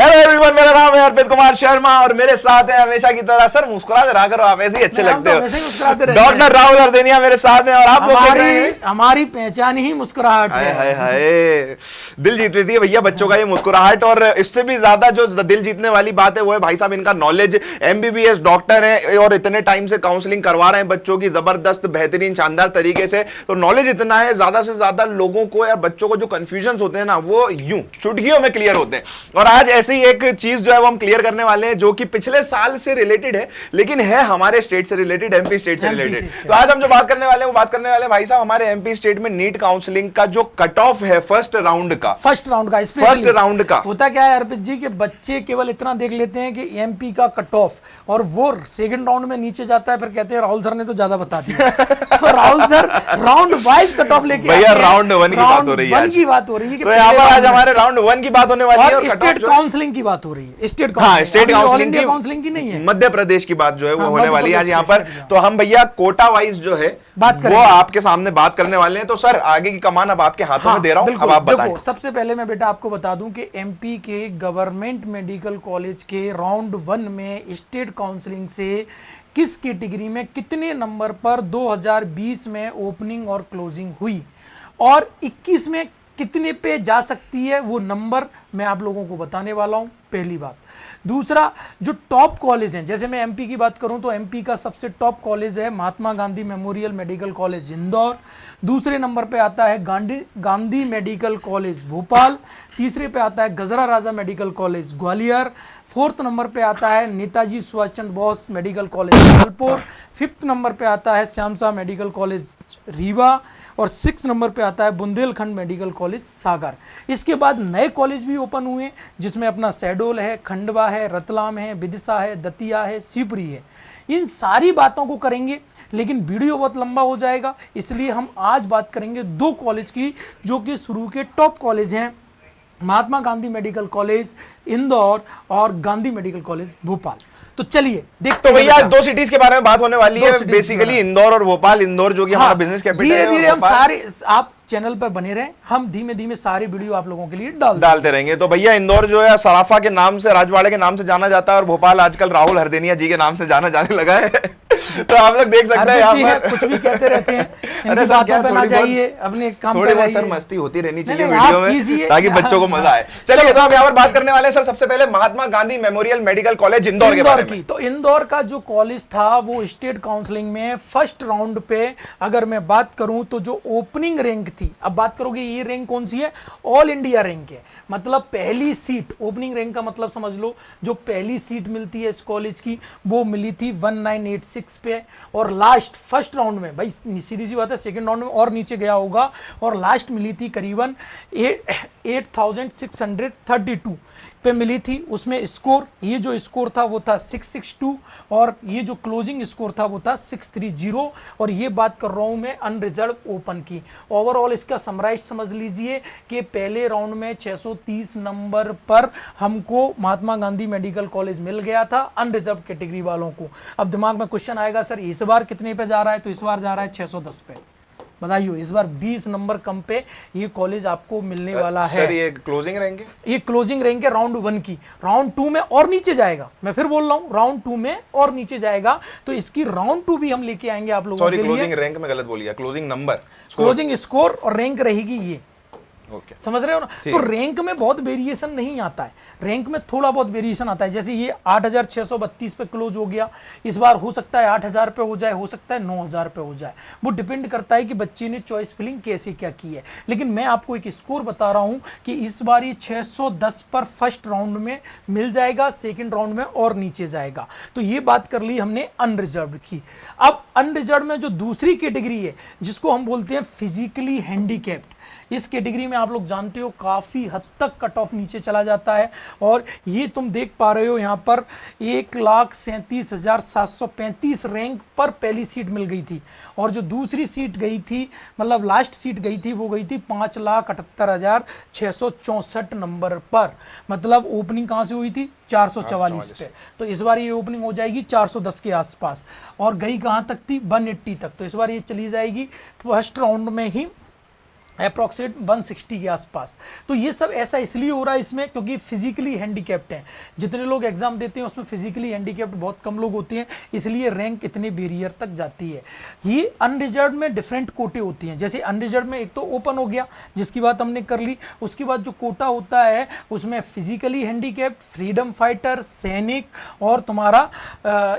Hello everyone, मेरा नाम है अर्पित कुमार शर्मा और मेरे साथ है हमेशा की तरह सर मुस्कुराते रहा करो, आप ऐसे ही अच्छे लगते हो। डॉक्टर राहुल हरदेनिया मेरे साथ हैं और आप लोग हमारी पहचान ही मुस्कुराहट है। हाय हाय, दिल जीत लेती है भैया बच्चों का ये मुस्कुराहट। और इससे भी ज्यादा जो दिल जीतने वाली बात है वो है भाई साहब इनका नॉलेज। एमबीबीएस डॉक्टर है और इतने टाइम से काउंसलिंग करवा रहे हैं बच्चों की जबरदस्त बेहतरीन शानदार तरीके से। तो नॉलेज इतना है, ज्यादा से ज्यादा लोगों को या बच्चों को जो कंफ्यूजन होते हैं ना वो यूं चुटकियों में क्लियर होते हैं। और आज ऐसी एक चीज जो है वो हम क्लियर करने वाले हैं जो कि पिछले साल से रिलेटेड है, लेकिन है हमारे स्टेट से रिलेटेड, एमपी स्टेट से रिलेटेड। तो आज हम जो बात करने वाले हैं वो बात करने वाले हैं भाई साहब हमारे एमपी स्टेट में नीट काउंसलिंग का जो कट ऑफ है फर्स्ट राउंड का होता क्या है अर्पित जी के बच्चे केवल इतना देख लेते हैं कि एमपी का कट ऑफ और वो सेकंड राउंड में नीचे जाता है, फिर कहते हैं राहुल सर ने तो ज्यादा बता दिया। तो Rahul sir round wise cut off लेके भैया राउंड 1 की बात हो रही है, की बात हो रही है। तो यहाँ पर आज हमारे राउंड 1 की बात होने वाली है और स्टेट काउंसलिंग की बात हो रही है। स्टेट काउंसलिंग की नहीं है, मध्य प्रदेश की बात जो है वो होने वाली है आज यहाँ पर। तो हम भैया कोटा वाइज जो है वो आपके सामने बात करने वाले हैं। तो सर आगे की कमान अब आपके हाथों में दे रहा हूं, अब आप बताएं। सबसे पहले मैं बेटा आपको बता दूं कि एमपी के गवर्नमेंट मेडिकल कॉलेज के राउंड 1 में स्टेट काउंसलिंग से किस कैटेगरी में कितने नंबर पर 2020 में ओपनिंग और क्लोजिंग हुई और 21 में कितने पे जा सकती है वो नंबर मैं आप लोगों को बताने वाला हूं, पहली बात। दूसरा, जो टॉप कॉलेज हैं, जैसे मैं एमपी की बात करूं तो एमपी का सबसे टॉप कॉलेज है Mahatma Gandhi memorial medical college Indore. दूसरे नंबर पे आता है गांधी मेडिकल कॉलेज भोपाल। तीसरे पे आता है Gajra Raja medical college Gwalior. Fourth number पे आता है Netaji Subhash Chandra Bose medical college Jabalpur. Fifth number पे आता है श्यामसा मेडिकल कॉलेज रीवा और 6 नंबर पे आता है बुंदेलखंड मेडिकल कॉलेज सागर। इसके बाद नए कॉलेज भी ओपन हुए जिसमें अपना शहडोल है, खंडवा है, रतलाम है, विदिशा है, दतिया है, शिवपुरी है। इन सारी बातों को करेंगे लेकिन वीडियो बहुत लंबा हो जाएगा, इसलिए हम आज बात करेंगे 2 कॉलेज की जो कि शुरू के टॉप कॉलेज हैं, महात्मा गांधी मेडिकल कॉलेज इंदौर और गांधी मेडिकल कॉलेज भोपाल। तो चलिए देखते हैं। तो भैया 2 सिटीज के बारे में बात होने वाली है, बेसिकली इंदौर और भोपाल। इंदौर जो कि हमारा बिजनेस कैपिटल है। धीरे धीरे हम सारे, आप चैनल पर बने रहें, हम धीमे धीमे सारे वीडियो आप लोगों के लिए डालते रहेंगे। तो भैया इंदौर जो है सराफा के नाम से, राजवाड़े के नाम से जाना जाता है और भोपाल आजकल राहुल हरदेनिया जी के नाम से जाना जाने लगा है। तो आप लोग देख सकते हैं यहाँ पर कुछ भी कहते रहते हैं, इनकी बातों पे ना जाइए, अपने काम पे रहिए। सर मस्ती होती रहनी चाहिए वीडियो में ताकि बच्चों को मजा आए। चलिए तो हम यहाँ पर बात करने वाले हैं सर सबसे पहले Mahatma Gandhi memorial medical college Indore के बारे में। तो इंदौर का जो कॉलेज था वो स्टेट काउंसलिंग में फर्स्ट राउंड पे अगर मैं बात करूं तो जो ओपनिंग रैंक थी, अब बात करोगे ये रैंक कौन सी है, ऑल इंडिया रैंक है, मतलब पहली सीट। ओपनिंग रैंक का मतलब समझ लो जो पहली सीट मिलती है इस कॉलेज की वो मिली थी 1986 पे। और लास्ट फर्स्ट राउंड में, भाई सीधी सी बात है सेकंड राउंड में और नीचे गया होगा, और लास्ट मिली थी करीबन 8632 पे मिली थी। उसमें स्कोर, ये जो स्कोर था वो था 662 और ये जो क्लोजिंग स्कोर था वो था 630। और ये बात कर रहा हूँ मैं अनरिजर्व ओपन की। ओवरऑल इसका समराइज समझ लीजिए कि पहले राउंड में 630 नंबर पर हमको महात्मा गांधी मेडिकल कॉलेज मिल गया था अनरिजर्व कैटेगरी वालों को। अब दिमाग में क्वेश्चन आएगा सर इस बार कितने पे जा रहा है, तो इस बार जा रहा है 610 पे। बताइए इस बार 20 नंबर कम पे ये कॉलेज आपको मिलने वाला है। सर ये क्लोजिंग रैंक है, ये क्लोजिंग रैंक है राउंड 1 की। राउंड 2 में और नीचे जाएगा, मैं फिर बोल रहा हूँ राउंड 2 में और नीचे जाएगा, तो इसकी राउंड 2 भी हम लेके आएंगे आप लोगों के लिए। क्लोजिंग रैंक में गलत बोल गया, क्लोजिंग नंबर, क्लोजिंग स्कोर और रैंक रहेगी ये। Okay. समझ रहे हो ना। तो रैंक में बहुत वेरिएशन नहीं आता है, रैंक में थोड़ा बहुत वेरिएशन आता है। जैसे ये 8632 पे क्लोज हो गया, इस बार हो सकता है 8000 पे हो जाए, हो सकता है 9000 पे हो जाए, वो डिपेंड करता है कि बच्चे ने चॉइस फिलिंग कैसे क्या की है। लेकिन मैं आपको एक स्कोर बता रहा हूं कि इस बार ये 610 पर फर्स्ट राउंड में मिल जाएगा, सेकेंड राउंड में और नीचे जाएगा। तो ये बात कर ली हमने अनरिजर्व की। अब अनरिजर्व में जो दूसरी कैटेगरी है जिसको हम बोलते हैं फिजिकली हैंडीकैप्ड, इस कैटेगरी में आप लोग जानते हो काफ़ी हद तक कट ऑफ नीचे चला जाता है। और ये तुम देख पा रहे हो यहाँ पर 1,37,735 रैंक पर पहली सीट मिल गई थी, और जो दूसरी सीट गई थी, मतलब लास्ट सीट गई थी, वो गई थी 5,78,664 नंबर पर। मतलब ओपनिंग कहाँ से हुई थी, 444 पे। तो इस बार ये ओपनिंग हो जाएगी 410 के आसपास, और गई कहाँ तक थी, 180 तक। तो इस बार ये चली जाएगी फर्स्ट राउंड में ही अप्रोक्सीमेट 160 के आसपास। तो ये सब ऐसा इसलिए हो रहा है इसमें क्योंकि फिजिकली हैंडीकैप्ड हैं। जितने लोग एग्जाम देते हैं उसमें फिजिकली हैंडीकैप्ड बहुत कम लोग होते हैं, इसलिए रैंक इतने बैरियर तक जाती है। ये अनरिजर्व में डिफरेंट कोटे होती हैं। जैसे अनरिजर्व में एक तो ओपन हो गया जिसकी बात हमने कर ली, उसके बाद जो कोटा होता है उसमें फिजिकली हैंडीकैप्ड, फ्रीडम फाइटर, सैनिक और तुम्हारा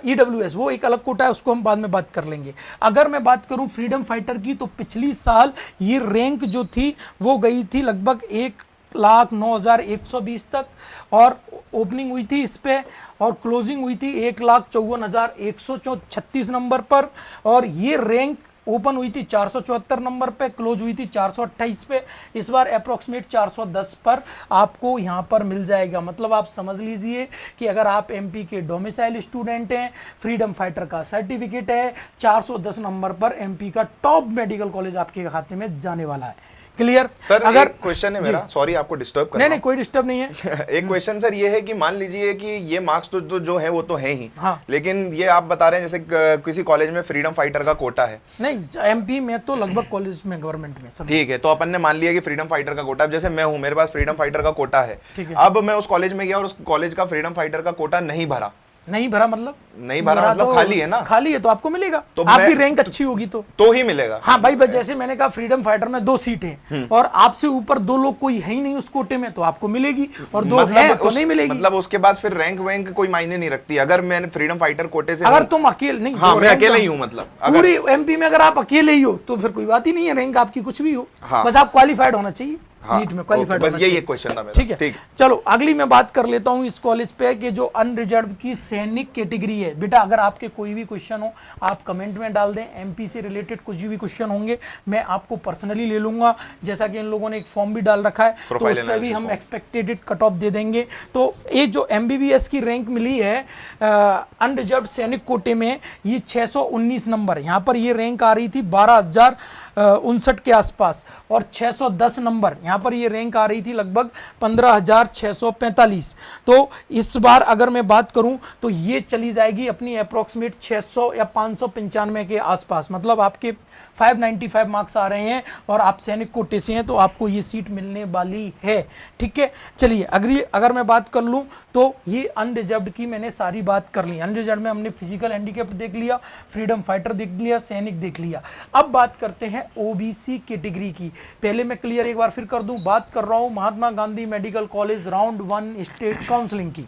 ईडब्ल्यूएस, वो एक अलग कोटा है, उसको हम बाद में बात कर लेंगे। अगर मैं बात करूं फ्रीडम फाइटर की तो पिछली साल ये रैंक जो थी वो गई थी लगभग 1,09,120 तक, और ओपनिंग हुई थी इस पे और क्लोजिंग हुई थी 1,54,136 नंबर पर, और ये रैंक ओपन हुई थी 474 नंबर पे, क्लोज हुई थी 428 पे। इस बार अप्रोक्सीमेट 410 पर आपको यहाँ पर मिल जाएगा। मतलब आप समझ लीजिए कि अगर आप एमपी के डोमिसाइल स्टूडेंट हैं, फ्रीडम फाइटर का सर्टिफिकेट है, 410 नंबर पर एमपी का टॉप मेडिकल कॉलेज आपके खाते में जाने वाला है। क्लियर? सर अगर एक क्वेश्चन है मेरा, सॉरी आपको डिस्टर्ब कर नहीं नहीं कोई डिस्टर्ब नहीं है। एक क्वेश्चन सर ये है कि मान लीजिए कि ये मार्क्स तो जो है वो तो है ही, हाँ। लेकिन ये आप बता रहे हैं जैसे किसी कॉलेज में फ्रीडम फाइटर का कोटा है। नहीं एमपी में तो लगभग कॉलेज में गवर्नमेंट में सब ठीक है, तो अपन ने मान लिया कि फ्रीडम फाइटर का कोटा, अब जैसे मैं हूं, मेरे पास फ्रीडम फाइटर का कोटा है, ठीक है। अब मैं उस कॉलेज में गया और उस कॉलेज का फ्रीडम फाइटर का कोटा नहीं भरा, नहीं भरा मतलब मतलब खाली है ना, खाली है तो आपको मिलेगा, तो आपकी रैंक अच्छी होगी तो ही मिलेगा। हाँ भाई, बस जैसे मैंने कहा फ्रीडम फाइटर में 2 सीट हैं और आपसे ऊपर 2 लोग कोई है ही नहीं उस कोटे में, तो आपको मिलेगी, और 2 है तो नहीं मिलेगी। मतलब उसके बाद फिर रैंक वैंक कोई मायने नहीं रखती अगर मैं फ्रीडम फाइटर कोटे से, अगर तुम अकेले नहीं, हाँ मैं अकेले ही हूँ, मतलब पूरी एमपी में अगर आप अकेले ही हो तो फिर कोई बात ही नहीं है, रैंक आपकी कुछ भी हो, हाँ। बस आप क्वालिफाइड होना चाहिए, हाँ, नीट में क्वालिफाइड बस यही एक क्वेश्चन था मेरा। ठीक है, चलो अगली मैं बात कर लेता हूं इस कॉलेज पे कि जो अनरिजर्व की सैनिक कैटेगरी है। बेटा अगर आपके कोई भी क्वेश्चन हो आप कमेंट में डाल दें, एमपी से रिलेटेड कुछ भी क्वेश्चन होंगे मैं आपको पर्सनली ले लूंगा, जैसा कि इन लोगों ने एक फॉर्म भी डाल रखा है तो उस पर भी हम एक्सपेक्टेड कट ऑफ दे देंगे। तो ये जो एमबीबीएस की रैंक मिली है अनरिजर्व सैनिक कोटे में, ये 619 नंबर, यहाँ पर ये रैंक आ रही थी 12,059 के आसपास, और 610 नंबर यहाँ पर ये रैंक आ रही थी लगभग 15,645। तो इस बार अगर मैं बात करूं तो ये चली जाएगी अपनी अप्रोक्सीमेट 600 या 595 के आसपास। मतलब आपके 595 मार्क्स आ रहे हैं और आप सैनिक कोटे से हैं तो आपको ये सीट मिलने वाली है। ठीक है, चलिए अगली अगर मैं बात कर लूं तो ये अनरिजर्व्ड की मैंने सारी बात कर ली। अनरिजर्व्ड में हमने फिजिकल हैंडीकैप देख लिया, फ्रीडम फाइटर देख लिया, सैनिक देख लिया। अब बात करते हैं ओबीसी कैटेगरी की। पहले मैं क्लियर एक बार फिर कर दूं, बात कर रहा हूं Mahatma Gandhi medical college round 1 state counselling की।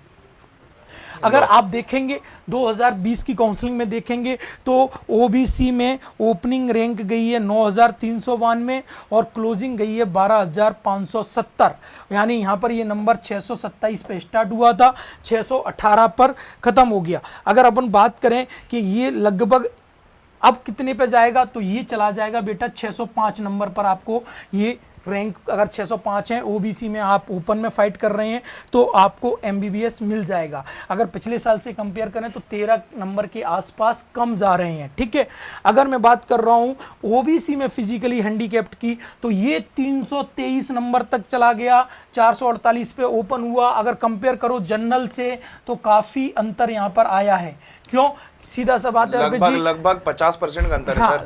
अगर आप देखेंगे 2020 की काउंसलिंग में देखेंगे तो ओबीसी में ओपनिंग रैंक गई है 9,392 और क्लोजिंग गई है 12,570, यानी यहाँ पर ये नंबर 627 पे स्टार्ट हुआ था, 618 पर खत्म हो गया। अगर अपन बात करें कि ये लगभग अब कितने पे जाएगा तो ये चला जाएगा बेटा 605 नंबर पर। आपको ये रैंक अगर 605 है, ओबीसी में आप ओपन में फाइट कर रहे हैं तो आपको एमबीबीएस मिल जाएगा। अगर पिछले साल से कंपेयर करें तो 13 नंबर के आसपास कम जा रहे हैं। ठीक है, अगर मैं बात कर रहा हूं ओबीसी में फिजिकली हैंडीकैप्ड की तो ये 323 नंबर तक चला गया, 448 पे ओपन हुआ। अगर कंपेयर करो जनरल से तो काफी अंतर यहां पर आया है। क्यों? सीधा सा बात है, लगभग 50% का अंतर है। हाँ,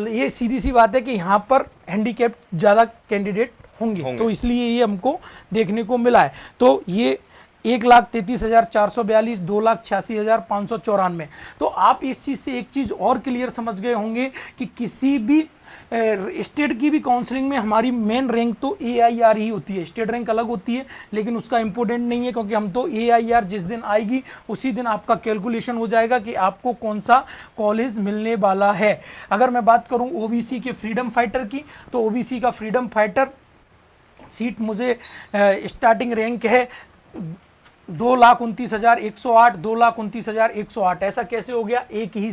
ये सीधी सी बात है कि यहाँ पर हैंडीकैप ज्यादा कैंडिडेट होंगे तो इसलिए ये हमको देखने को मिला है। तो ये 1,33,442, 2,86,594। तो आप इस चीज से एक चीज और क्लियर समझ गए होंगे कि किसी भी स्टेट की भी काउंसलिंग में हमारी मेन रैंक तो AIR ही होती है। स्टेट रैंक अलग होती है लेकिन उसका इंपॉर्टेंट नहीं है, क्योंकि हम तो AIR जिस दिन आएगी उसी दिन आपका कैलकुलेशन हो जाएगा कि आपको कौन सा कॉलेज मिलने वाला है। अगर मैं बात करूं ओबीसी के फ्रीडम फाइटर की तो ओबीसी का फ्रीडम फाइटर सीट मुझे स्टार्टिंग रैंक है 2,29,108, 2,29,108। ऐसा कैसे हो गया? एक ही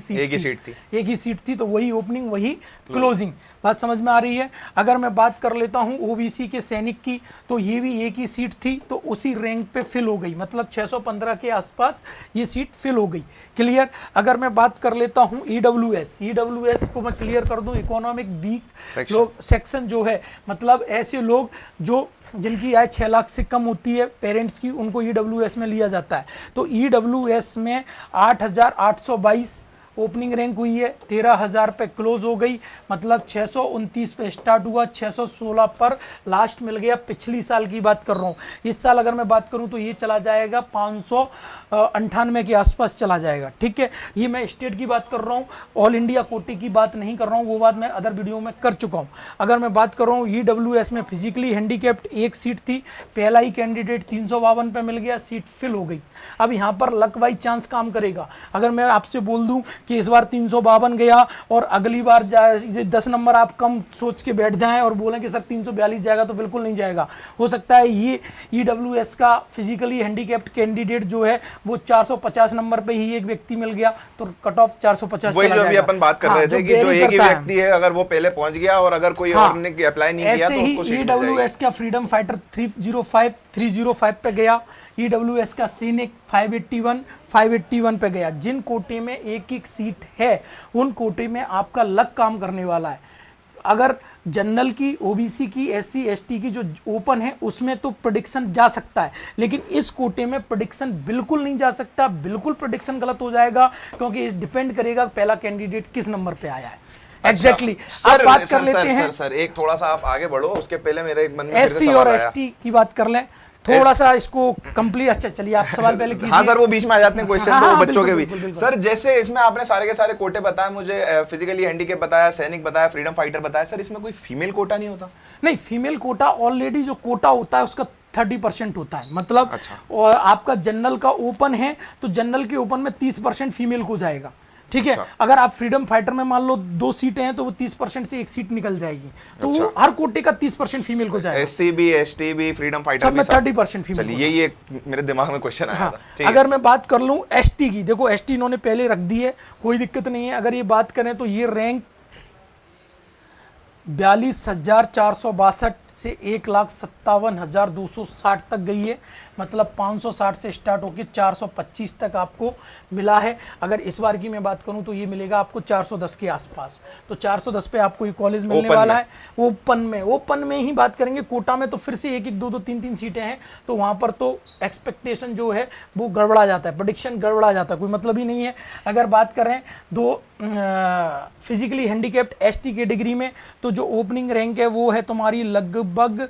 सीट थी तो वही ओपनिंग वही क्लोजिंग। बात समझ में आ रही है? अगर मैं बात कर लेता हूं ओबीसी के सैनिक की तो ये भी एक ही सीट थी तो उसी रैंक पे फिल हो गई, मतलब 615 के आसपास ये सीट फिल हो गई। क्लियर? अगर मैं बात कर लेता हूं ईडब्ल्यूएस को मैं क्लियर कर दूं, इकोनॉमिक वीक लोग सेक्शन जो है, मतलब ऐसे लोग जो जिनकी आय 6 लाख से कम होती है पेरेंट्स की, उनको ईडब्ल्यूएस में लिया जाता है। तो ईडब्ल्यूएस में 8,822 ओपनिंग रैंक हुई है 13,000 पे क्लोज हो गई, मतलब 629 पे स्टार्ट हुआ, 616 पर लास्ट मिल गया। पिछली साल की बात कर रहा हूँ, इस साल अगर मैं बात करूँ तो ये चला जाएगा 598 के आसपास चला जाएगा। ठीक है, ये मैं स्टेट की बात कर रहा हूँ, ऑल इंडिया कोटे की बात नहीं कर रहा हूँ, वो बात मैं अदर वीडियो में कर चुका हूँ। अगर मैं बात कर रहा हूँ EWS में फिजिकली हैंडीकैप्ड एक सीट थी, पहला ही कैंडिडेट 352 पे मिल गया, सीट फिल हो गई। अब यहाँ पर लक वाइज चांस काम करेगा। अगर मैं आपसे बोल दूं कि इस बार 352 गया और अगली बार 10 नंबर आप कम सोच के बैठ जाएं और बोलें कि सर 342 जाएगा, तो बिल्कुल नहीं जाएगा। हो सकता है ये EWS का फिजिकली हैंडीकैप्ड कैंडिडेट जो है वो 450 नंबर पे ही एक व्यक्ति मिल गया, तो कट ऑफ 450 वही चला जो अभी जाएगा। अपन बात कर रहे थे कि जो एक ही व्यक्ति है अगर वो पहले पहुंच गया और अगर कोई और ने अप्लाई नहीं किया तो उसको सीट मिल जाएगी। EWS का फ्रीडम फाइटर 305 पे गया, EWS का सैनिक 581 पे गया। जिन कोटे में एक एक सीट है उन कोटे में आपका लक काम करने वाला है। अगर जनरल की, ओबीसी की, SC ST की जो ओपन है उसमें तो प्रेडिक्शन जा सकता है, लेकिन इस कोटे में प्रेडिक्शन बिल्कुल नहीं जा सकता। बिल्कुल प्रेडिक्शन गलत हो जाएगा, क्योंकि इस डिपेंड करेगा पहला कैंडिडेट किस नंबर पे आया है। एग्जैक्टली आप बात कर लेते हैं। सर एक थोड़ा सा आप आगे बढ़ो, उसके पहले मेरे एक मन में SC और ST की बात कर लें, थोड़ा सा इसको कंप्लीट। अच्छा चलिए आप सवाल पहले कीजिए। हाँ सर, वो बीच में आ जाते हैं क्वेश्चन, हाँ, तो हाँ, बच्चों के भी। बिल्कुल। सर जैसे इसमें आपने सारे के सारे कोटे बताए मुझे, फिजिकली हैंडीकैप बताया, सैनिक बताया, फ्रीडम फाइटर बताया, सर इसमें कोई फीमेल कोटा नहीं होता? नहीं, फीमेल कोटा ऑलरेडी जो कोटा होता है उसका 30% होता है, मतलब और आपका जनरल का ओपन है तो जनरल के ओपन में 30% फीमेल को जाएगा। ठीक है, अगर आप फ्रीडम फाइटर में मान लो 2 सीटें हैं तो वो 30% से एक सीट निकल जाएगी, तो वो हर कोटे का 30% फीमेल को जाएगा। SC भी, ST भी, फ्रीडम फाइटर सब में 30% फीमेल। चलिए यही एक मेरे दिमाग में क्वेश्चन आया था। अगर मैं बात कर लूं ST की, देखो ST इन्होंने पहले रख दी है, कोई दिक्कत नहीं है। अगर ये बात करें तो ये रैंक 42,462 से 1,57,260 तक गई है, मतलब 560 से स्टार्ट होकर 425 तक आपको मिला है। अगर इस बार की मैं बात करूं तो ये मिलेगा आपको 410 के आसपास, तो 410 पे आपको ये कॉलेज मिलने वाला है। ओपन में ही बात करेंगे, कोटा में तो फिर से 1-1, 2-2, 3-3 सीटें हैं, तो वहां पर तो एक्सपेक्टेशन जो है वो गड़बड़ा जाता है, प्रेडिक्शन गड़बड़ा जाता है, कोई मतलब ही नहीं है। अगर बात करें फिजिकली हैंडीकैप्ड ST कैटेगरी में, तो जो ओपनिंग रैंक है वो है तुम्हारी लगभग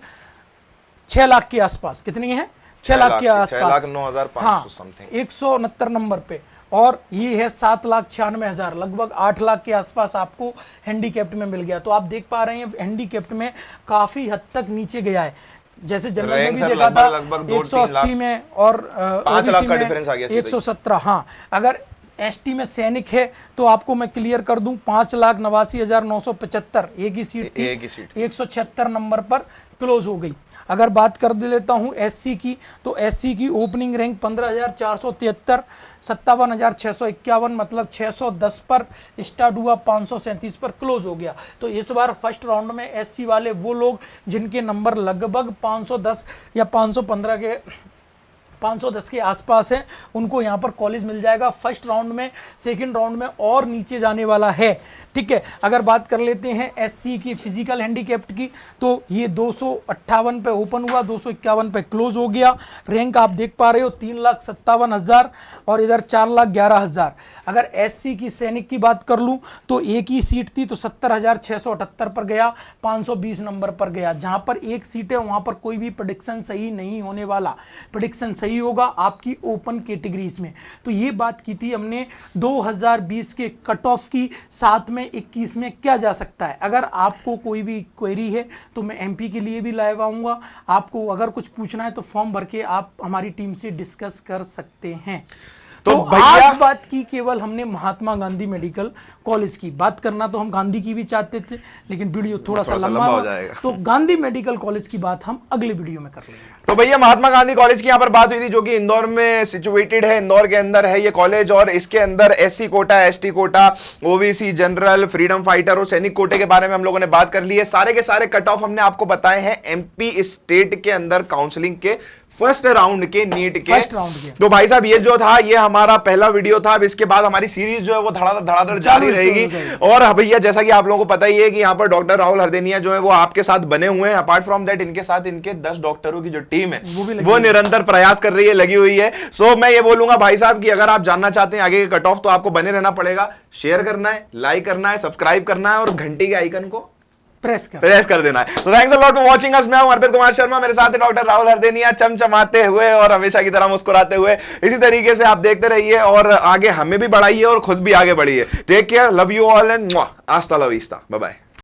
6 लाख के आसपास। कितनी है? 6 लाख के आसपास, 6,09,500 समथिंग, 169 नंबर पे। और ये है 7,96,000, लगभग 8 लाख के आसपास आपको हैंडीकैप्ड में मिल गया। तो आप देख पा रहे हैं हैंडीकैप्ड में काफी हद तक नीचे गया है। जैसे जनरल में भी देखा था 180 में और 5 लाख का डिफरेंस आ गया, 117। हाँ, अगर ST में सैनिक है तो आपको मैं क्लियर कर दूं 5,89,975 एक ही सीट थी, 176 नंबर पर क्लोज हो गई। अगर बात कर लेता हूं SC की, तो SC की ओपनिंग रैंक 15,473, 57,651, मतलब 610 पर स्टार्ट हुआ, 537 पर क्लोज हो गया। तो इस बार फर्स्ट राउंड में SC वाले वो लोग जिनके नंबर लगभग 510 या 510 के आसपास है, उनको यहाँ पर कॉलेज मिल जाएगा फर्स्ट राउंड में। सेकंड राउंड में और नीचे जाने वाला है। ठीक है, अगर बात कर लेते हैं SC की फिजिकल हैंडीकैप्ड की, तो ये 258 पे ओपन हुआ, 251 पे क्लोज हो गया। रैंक आप देख पा रहे हो 3,57,000 और इधर 4,11,000। अगर SC की सैनिक की बात कर लूं तो एक ही सीट थी, तो 70,678 पर गया, 520 नंबर पर गया। जहां पर एक सीट है वहां पर कोई भी प्रेडिक्शन सही नहीं होने वाला, प्रेडिक्शन सही होगा आपकी ओपन कैटेगरीज में। तो ये बात की थी हमने 2020 के कट ऑफ की, साथ में 21 में क्या जा सकता है। अगर आपको कोई भी क्वेरी है तो मैं MP के लिए भी लाइव आऊंगा। आपको अगर कुछ पूछना है तो फॉर्म भर के आप हमारी टीम से डिस्कस कर सकते हैं। तो आज बात की केवल हमने महात्मा गांधी मेडिकल कॉलेज की बात करना, तो हम गांधी की भी चाहते थे लेकिन वीडियो थोड़ा सा लंबा हो जाएगा, तो गांधी मेडिकल कॉलेज की बात हम अगले वीडियो में कर लेंगे। तो भैया महात्मा गांधी कॉलेज की यहाँ पर बात हुई थी, जो कि इंदौर में सिचुएटेड है, इंदौर के अंदर है ये कॉलेज, और इसके अंदर SC quota, ST quota, OBC, general, freedom fighter और सैनिक कोटे के बारे में हम लोगों ने बात कर ली है। सारे के सारे कट ऑफ हमने आपको बताए हैं MP स्टेट के अंदर काउंसलिंग के फर्स्ट राउंड के नीट के। फर्स्ट राउंड के। तो भाई साहब ये जो था ये हमारा पहला वीडियो था। अब इसके बाद हमारी सीरीज जो है वो धड़ाधड़ जारी रहेगी। और भैया जैसा कि आप लोगों को पता ही है कि यहाँ पर डॉक्टर राहुल हरदेनिया जो है वो आपके साथ बने हुए हैं। अपार्ट फ्रॉम दैट इनके साथ इनके 10 डॉक्टरों की जो टीम है वो निरंतर प्रयास कर रही है, लगी हुई है। सो मैं ये बोलूंगा भाई साहब कि अगर आप जानना चाहते हैं आगे के कट ऑफ तो आपको बने रहना पड़ेगा, शेयर करना है, लाइक करना है, सब्सक्राइब करना है और घंटी के आइकन को प्रेस कर देना है। तो thanks a lot for watching us. मैं हूं अर्पित कुमार शर्मा, मेरे साथ है डॉक्टर राहुल हरदेनिया, चमचमाते हुए और हमेशा की तरह मुस्कुराते हुए। इसी तरीके से आप देखते रहिए और आगे हमें भी बढ़ाइए और खुद भी आगे बढ़िए। Take care, love you all and hasta la vista, bye bye.